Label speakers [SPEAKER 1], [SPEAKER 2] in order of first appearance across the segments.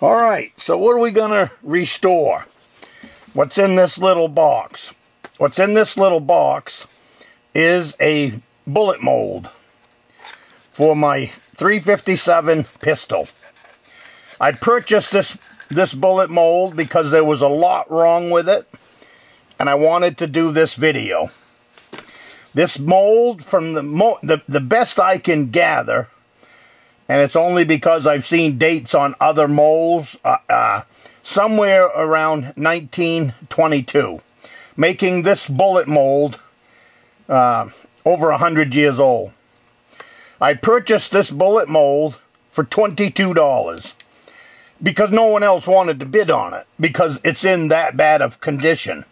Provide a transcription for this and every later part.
[SPEAKER 1] All right, so what are we going to restore? What's in this little box? What's in this little box is a bullet mold for my 357 pistol. I purchased this bullet mold because there was a lot wrong with it, and I wanted to do this video. This mold, from the best I can gather, and it's only because I've seen dates on other molds, somewhere around 1922, making this bullet mold over 100 years old. I purchased this bullet mold for $22 because no one else wanted to bid on it because it's in that bad of condition.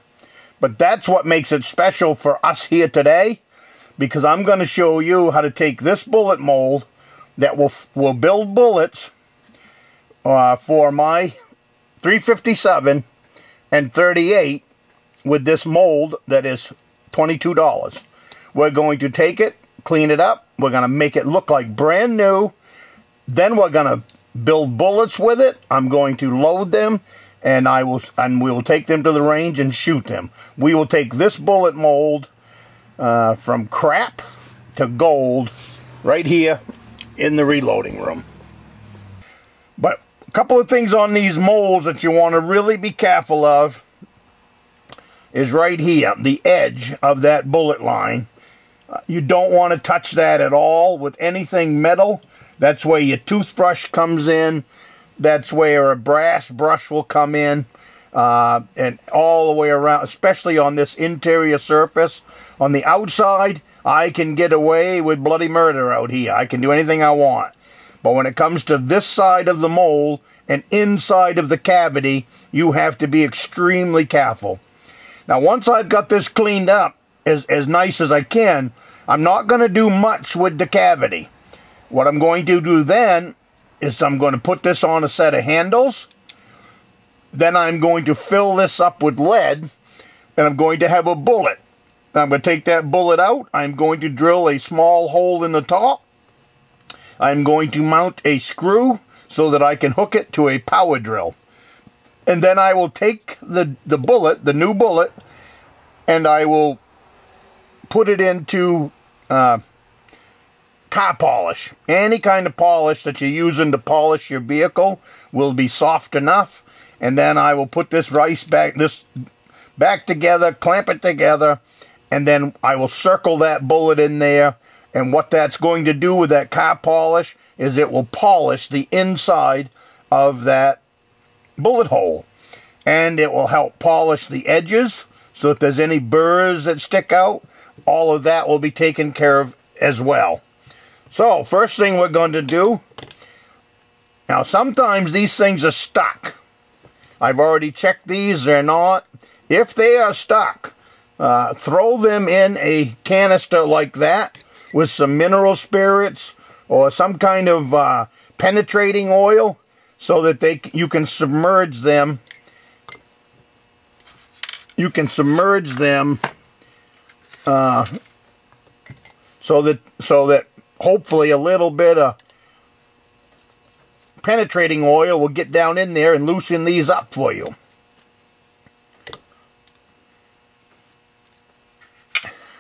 [SPEAKER 1] But that's what makes it special for us here today, because I'm going to show you how to take this bullet mold that will build bullets for my 357 and 38 with this mold that is $22. We're going to take it, clean it up, we're going to make it look like brand new, then we're going to build bullets with it. I'm going to load them, and we will take them to the range and shoot them. We will take this bullet mold from crap to gold right here in the reloading room. But a couple of things on these molds that you want to really be careful of is right here, the edge of that bullet line. You don't want to touch that at all with anything metal. That's where your toothbrush comes in. That's where a brass brush will come in. And all the way around, especially on this interior surface. On the outside, I can get away with bloody murder out here. I can do anything I want. But when it comes to this side of the mold and inside of the cavity, you have to be extremely careful. Now, once I've got this cleaned up as nice as I can, I'm not going to do much with the cavity. What I'm going to do then is I'm going to put this on a set of handles. Then I'm going to fill this up with lead, and I'm going to have a bullet. I'm going to take that bullet out. I'm going to drill a small hole in the top. I'm going to mount a screw so that I can hook it to a power drill. And then I will take the bullet, the new bullet, and I will put it into car polish. Any kind of polish that you're using to polish your vehicle will be soft enough. And then I will put this back together, clamp it together, and then I will circle that bullet in there. And what that's going to do with that car polish is it will polish the inside of that bullet hole. And it will help polish the edges, so if there's any burrs that stick out, all of that will be taken care of as well. So, first thing we're going to do, now sometimes these things are stuck. I've already checked these, they're not. If they are stuck, throw them in a canister like that with some mineral spirits or some kind of penetrating oil so that you can submerge them. You can submerge them so that hopefully a little bit of penetrating oil will get down in there and loosen these up for you.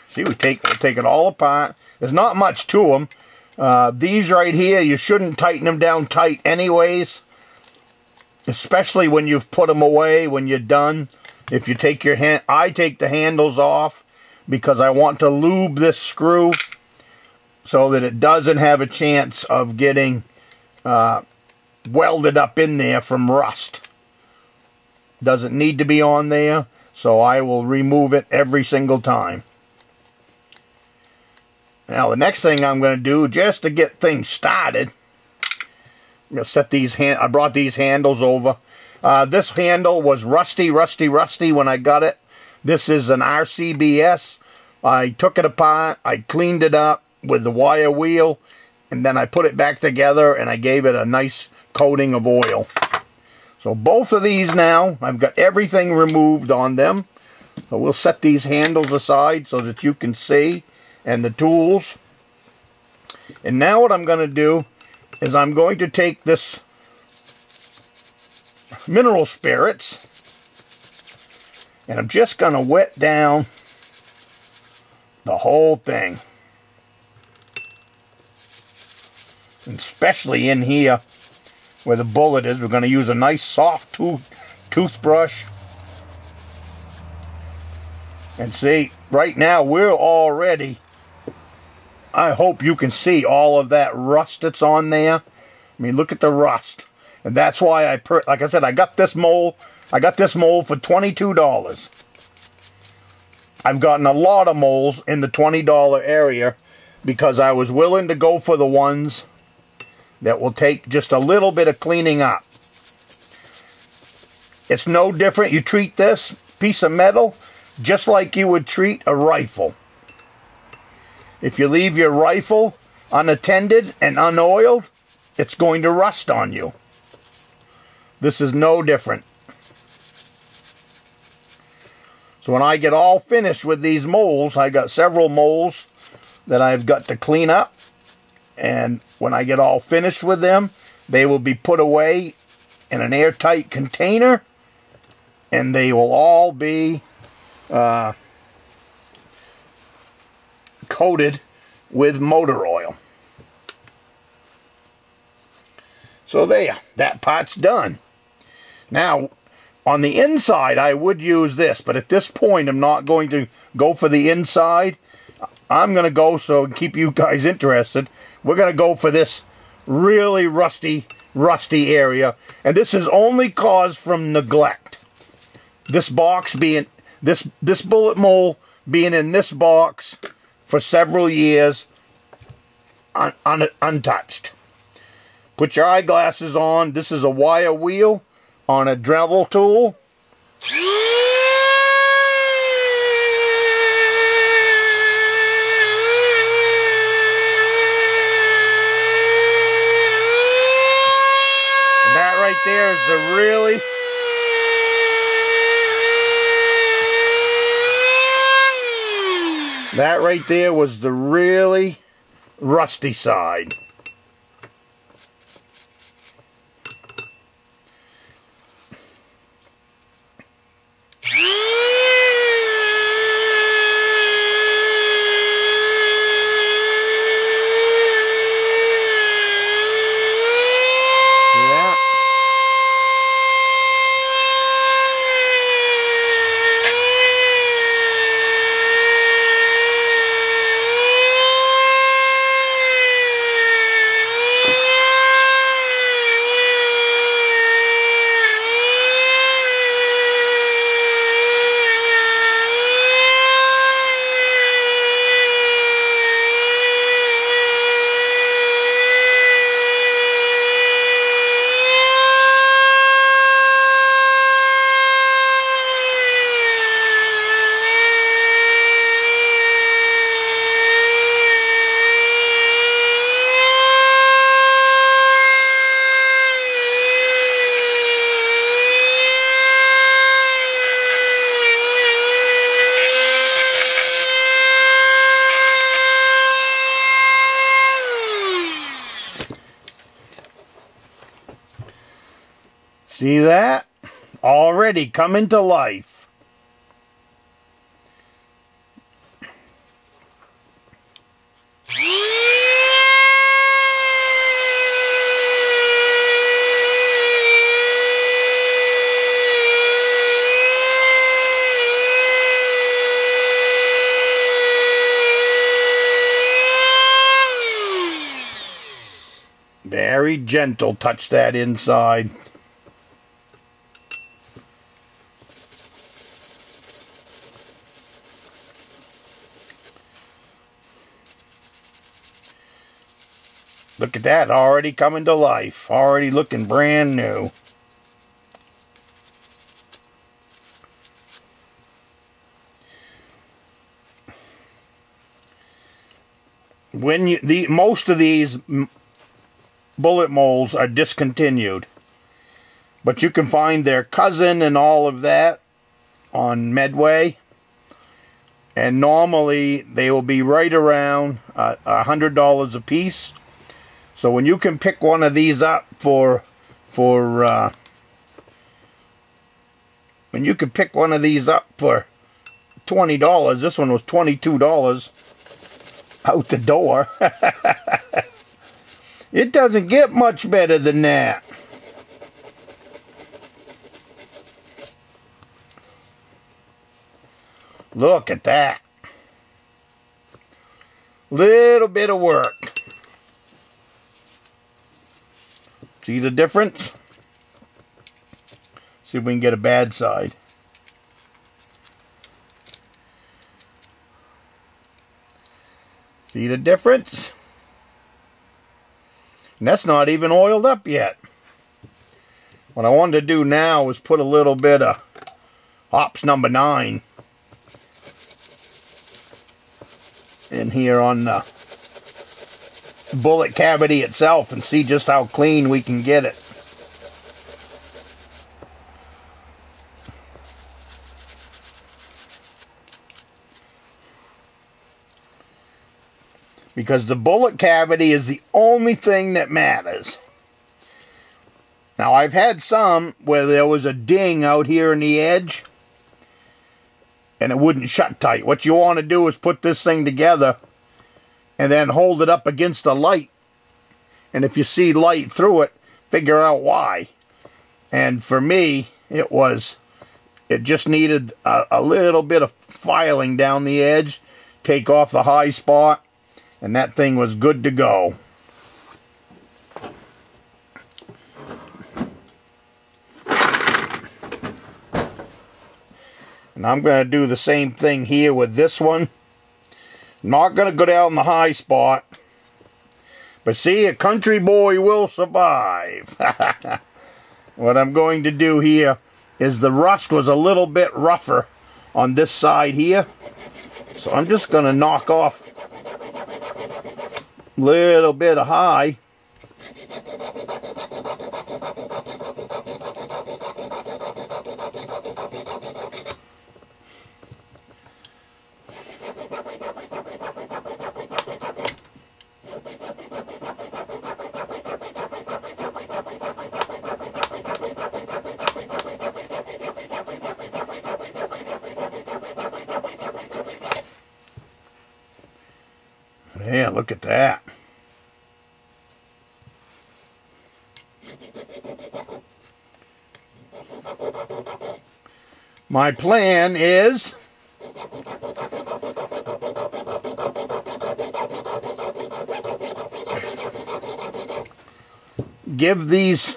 [SPEAKER 1] See, we'll take it all apart. There's not much to them. These right here, you shouldn't tighten them down tight anyways, especially when you've put them away, when you're done. If you take your hand, I take the handles off because I want to lube this screw so that it doesn't have a chance of getting welded up in there from rust. Doesn't need to be on there, so I will remove it every single time. Now the next thing I'm going to do, just to get things started, I'm going to set these I brought these handles over. This handle was rusty when I got it. This is an RCBS. I took it apart, I cleaned it up with the wire wheel, and then I put it back together and I gave it a nice coating of oil. So both of these now, I've got everything removed on them. So we'll set these handles aside so that you can see, and the tools. And now what I'm going to do is I'm going to take this mineral spirits. And I'm just going to wet down the whole thing. And especially in here where the bullet is, we're going to use a nice soft toothbrush. And see, right now we're already, I hope you can see all of that rust that's on there. I mean, look at the rust. And that's why like I said, I got this mold for $22. I've gotten a lot of molds in the $20 area because I was willing to go for the ones that will take just a little bit of cleaning up. It's no different. You treat this piece of metal just like you would treat a rifle. If you leave your rifle unattended and unoiled, it's going to rust on you. This is no different. So when I get all finished with these molds, I got several molds that I've got to clean up. And when I get all finished with them, they will be put away in an airtight container. And they will all be coated with motor oil. So there, that part's done. Now, on the inside, I would use this, but at this point, I'm not going to go for the inside. I'm going to go, so to keep you guys interested, we're going to go for this really rusty area. And this is only caused from neglect. This box being, this bullet mold being in this box for several years, untouched. Put your eyeglasses on. This is a wire wheel on a Dremel tool. And that right there is the really... That right there was the really rusty side. See that? Already coming to life. Very gentle, touch that inside. Look at that, already coming to life. Already looking brand new. When most of these bullet molds are discontinued, but you can find their cousin and all of that on Medway, and normally they will be right around $100 a piece. So when you can pick one of these up for $20 And you could pick one of these up for $20. This one was $22 out the door. It doesn't get much better than that. Look at that. Little bit of work. See the difference? See if we can get a bad side. See the difference? And that's not even oiled up yet. What I wanted to do now is put a little bit of hops number 9 in here on the bullet cavity itself and see just how clean we can get it. Because the bullet cavity is the only thing that matters. Now, I've had some where there was a ding out here in the edge and it wouldn't shut tight. What you want to do is put this thing together and then hold it up against a light. And if you see light through it, figure out why. And for me, it just needed a little bit of filing down the edge, take off the high spot, and that thing was good to go. And I'm going to do the same thing here with this one. Not going to go down the high spot. But see, a country boy will survive. What I'm going to do here is the rust was a little bit rougher on this side here. So I'm just going to knock off a little bit of high. Yeah, look at that. My plan is give these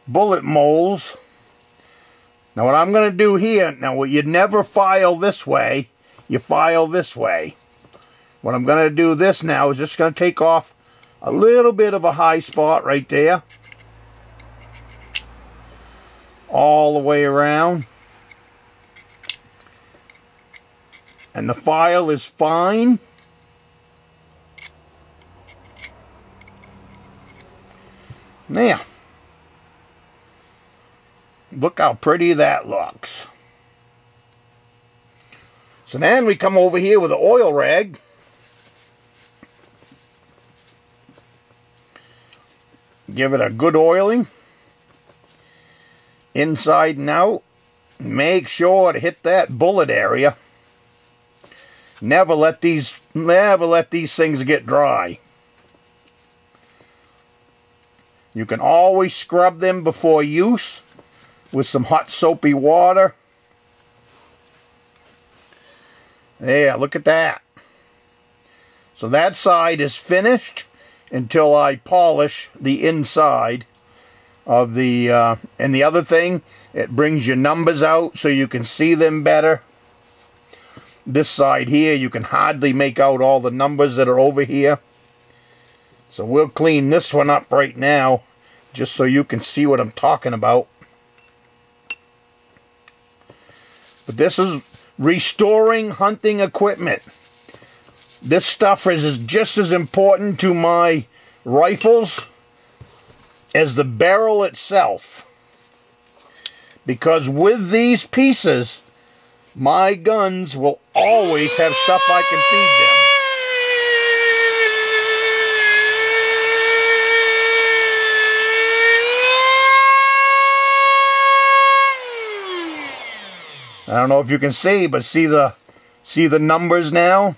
[SPEAKER 1] bullet molds. Now what I'm going to do here, now you never file this way, you file this way. What I'm going to do this now is just going to take off a little bit of a high spot right there. All the way around. And the file is fine. Now, look how pretty that looks. So then we come over here with an oil rag. Give it a good oiling. Inside and out. Make sure to hit that bullet area. Never let these things get dry. You can always scrub them before use with some hot soapy water. There, look at that. So that side is finished until I polish the inside of the, and the other thing, it brings your numbers out so you can see them better. This side here, you can hardly make out all the numbers that are over here. So we'll clean this one up right now, just so you can see what I'm talking about. But this is restoring hunting equipment. This stuff is just as important to my rifles as the barrel itself. Because with these pieces, my guns will always have stuff I can feed them. I don't know if you can see, but see the numbers now?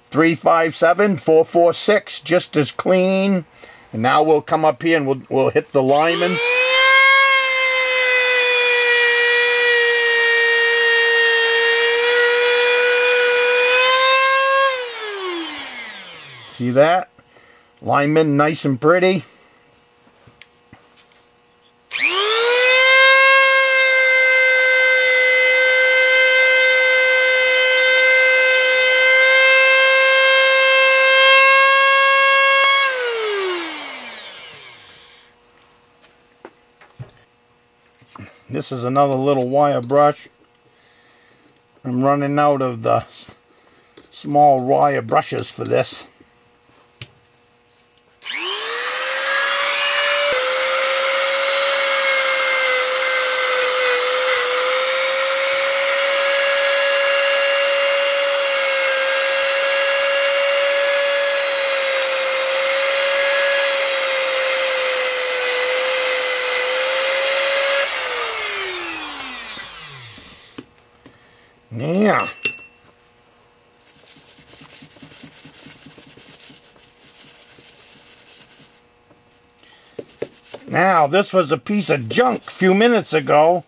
[SPEAKER 1] 357, 446, just as clean. And now we'll come up here and we'll hit the lineman. See that? Lineman nice and pretty. This is another little wire brush. I'm running out of the small wire brushes for this. Yeah. Now, this was a piece of junk a few minutes ago.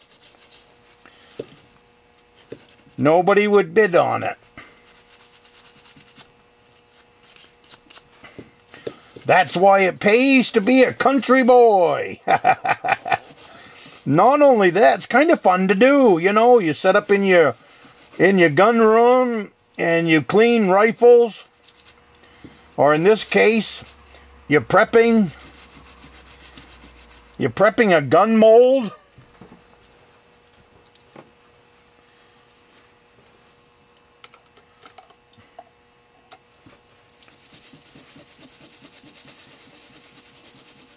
[SPEAKER 1] Nobody would bid on it. That's why it pays to be a country boy. Not only that, it's kind of fun to do. You know, you set up in your gun room and you clean rifles, or in this case you're prepping a gun mold.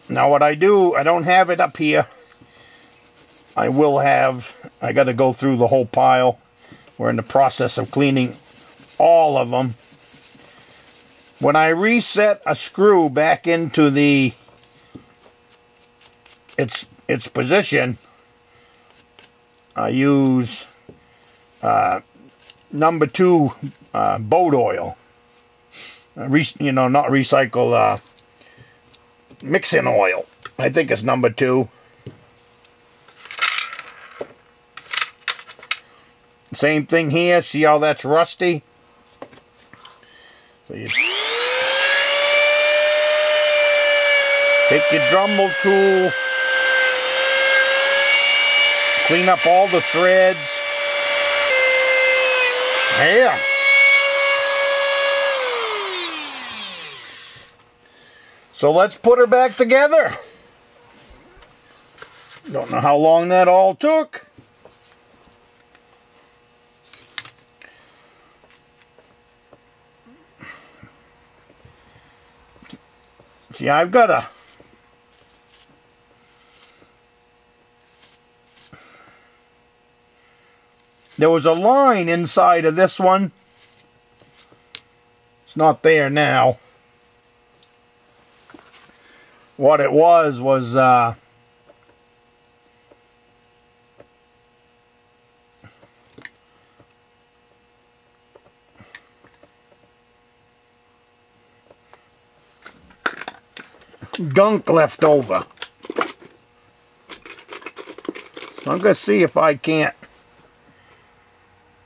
[SPEAKER 1] Now what I do, I don't have it up here. I got to go through the whole pile. We're in the process of cleaning all of them. When I reset a screw back into its position, I use number 2 boat oil. Not recycle, mix-in oil. I think it's number 2. Same thing here. See how that's rusty? So you take your Dremel tool, clean up all the threads. Yeah. So let's put her back together. Don't know how long that all took. See, I've got there was a line inside of this one. It's not there now. What it was gunk left over. I'm going to see if I can't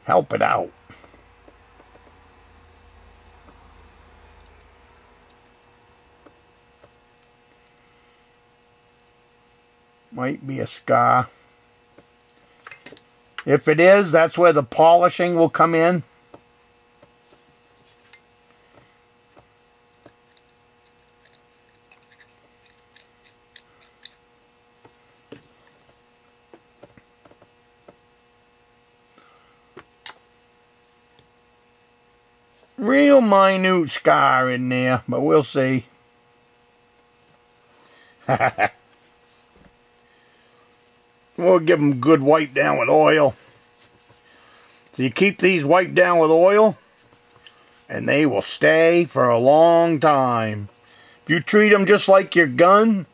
[SPEAKER 1] help it out. Might be a scar. If it is, that's where the polishing will come in. Real minute scar in there, but we'll see. We'll give them a good wipe down with oil. So you keep these wiped down with oil, and they will stay for a long time. If you treat them just like your gun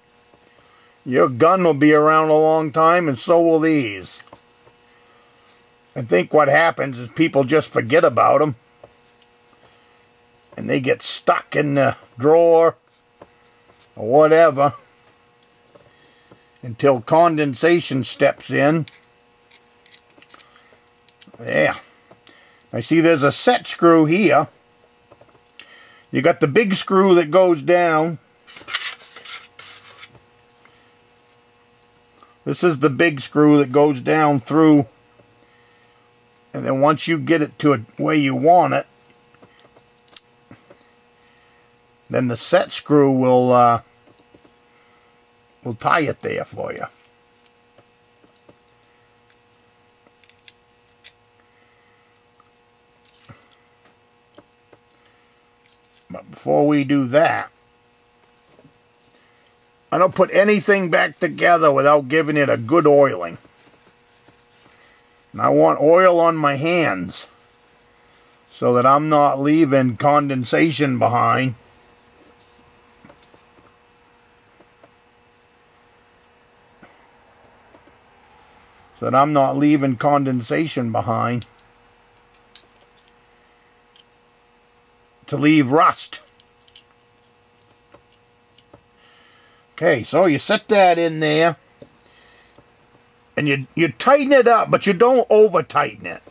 [SPEAKER 1] will be around a long time, and so will these. I think what happens is people just forget about them. And they get stuck in the drawer or whatever until condensation steps in. Yeah. I see there's a set screw here. You got the big screw that goes down. This is the big screw that goes down through. And then once you get it to a way you want it, then the set screw will tie it there for you. But before we do that, I don't put anything back together without giving it a good oiling. And I want oil on my hands so that I'm not leaving condensation behind. So that I'm not leaving condensation behind to leave rust. Okay, so you set that in there and you tighten it up, but you don't over tighten it.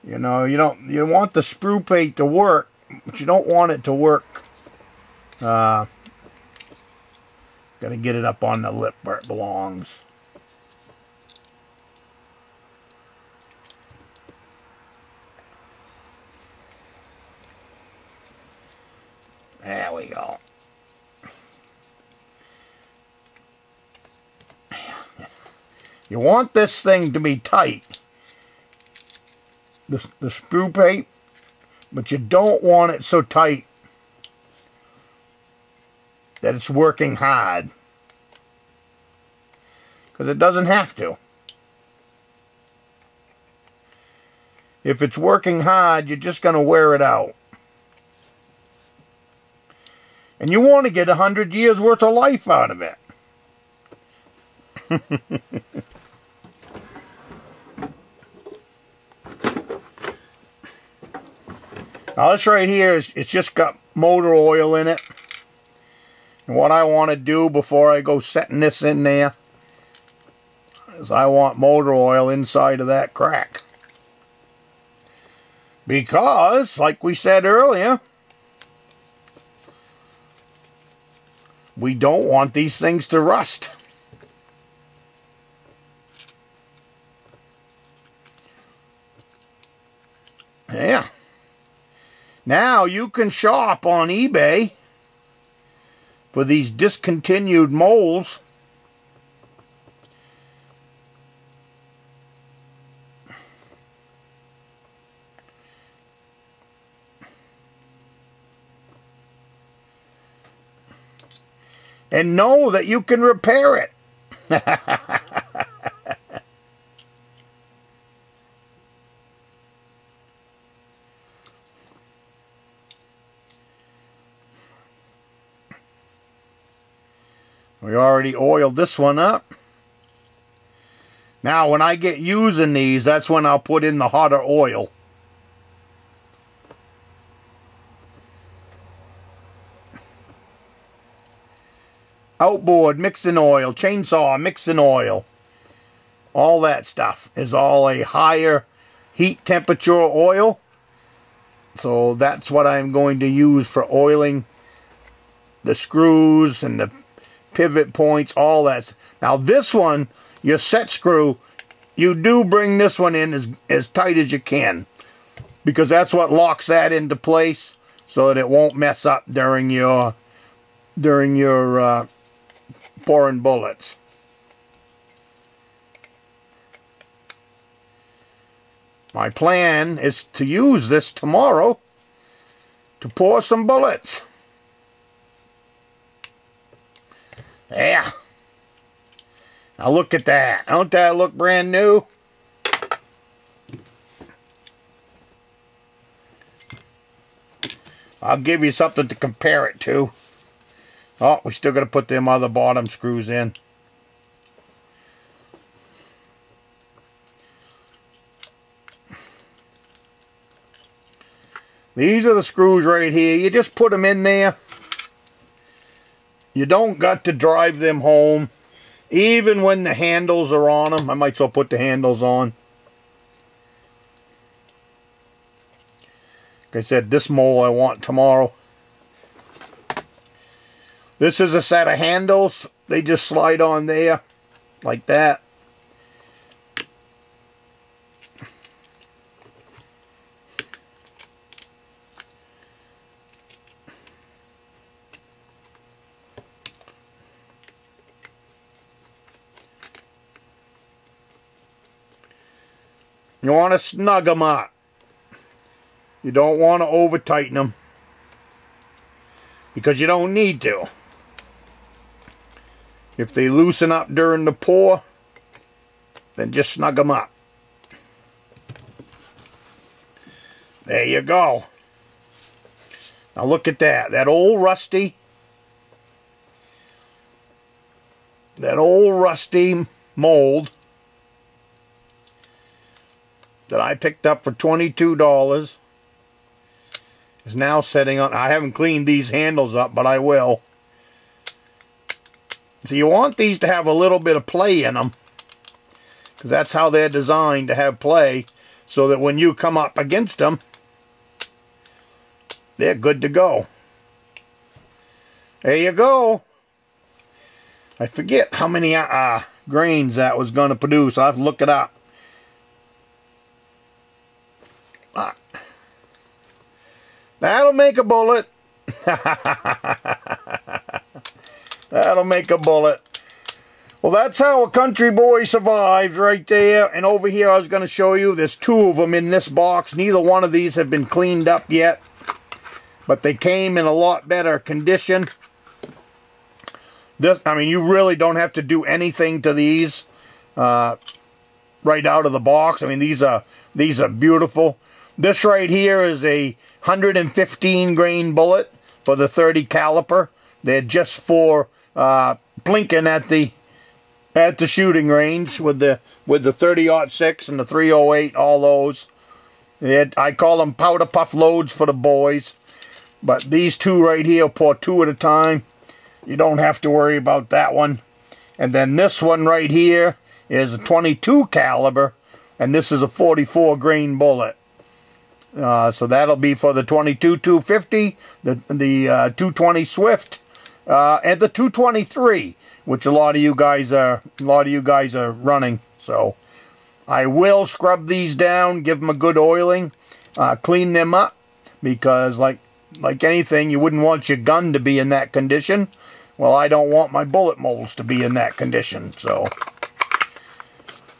[SPEAKER 1] You know, you want the sprue plate to work, but you don't want it to work. Got to get it up on the lip where it belongs. There we go. You want this thing to be tight, the sprue plate, but you don't want it so tight that it's working hard, because it doesn't have to. If it's working hard, you're just going to wear it out. And you want to get 100 years worth of life out of it. Now this right here it's just got motor oil in it. And what I want to do before I go setting this in there is I want motor oil inside of that crack. Because, like we said earlier, we don't want these things to rust. Yeah. Now you can shop on eBay for these discontinued molds. And know that you can repair it. We already oiled this one up. Now when I get using these, that's when I'll put in the hotter oil. Outboard mixing oil, chainsaw mixing oil, all that stuff is all a higher heat temperature oil. So that's what I'm going to use for oiling the screws and the pivot points, all that. Now this one, your set screw, you do bring this one in as tight as you can, because that's what locks that into place so that it won't mess up during your pouring bullets. My plan is to use this tomorrow to pour some bullets. Yeah. Now look at that. Don't that look brand new? I'll give you something to compare it to. Oh, we still got to put them other bottom screws in. These are the screws right here. You just put them in there. You don't got to drive them home. Even when the handles are on them. I might as well put the handles on. Like I said, this mold I want tomorrow. This is a set of handles. They just slide on there. Like that. You want to snug them up. You don't want to over tighten them. Because you don't need to. If they loosen up during the pour, then just snug them up. There you go. Now look at that. That old rusty mold that I picked up for $22 is now setting on. I haven't cleaned these handles up, but I will. So you want these to have a little bit of play in them, because that's how they're designed, to have play, so that when you come up against them, they're good to go. There you go. I forget how many grains that was going to produce. I'll have to look it up. That'll make a bullet. That'll make a bullet. Well, that's how a country boy survives right there. And over here I was going to show you, there's two of them in this box. Neither one of these have been cleaned up yet, but they came in a lot better condition. This, I mean, you really don't have to do anything to these right out of the box. I mean, these are beautiful. This right here is a 115 grain bullet for the 30 caliber. They're just for blinking at the shooting range with the 30-06 and the 308, all those. I call them powder puff loads for the boys. But these two right here, pour two at a time. You don't have to worry about that one. And then this one right here is a 22 caliber, and this is a 44 grain bullet. So that'll be for the 22 250, the 220 Swift, and the 223, which a lot of you guys are running. So I will scrub these down, give them a good oiling, clean them up, because like anything, you wouldn't want your gun to be in that condition. Well, I don't want my bullet molds to be in that condition. So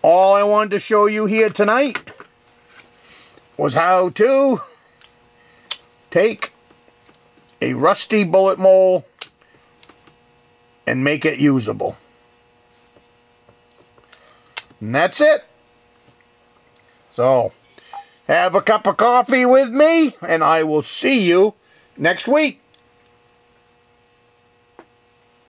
[SPEAKER 1] all I wanted to show you here tonight was how to take a rusty bullet mold and make it usable. And that's it. So have a cup of coffee with me, and I will see you next week.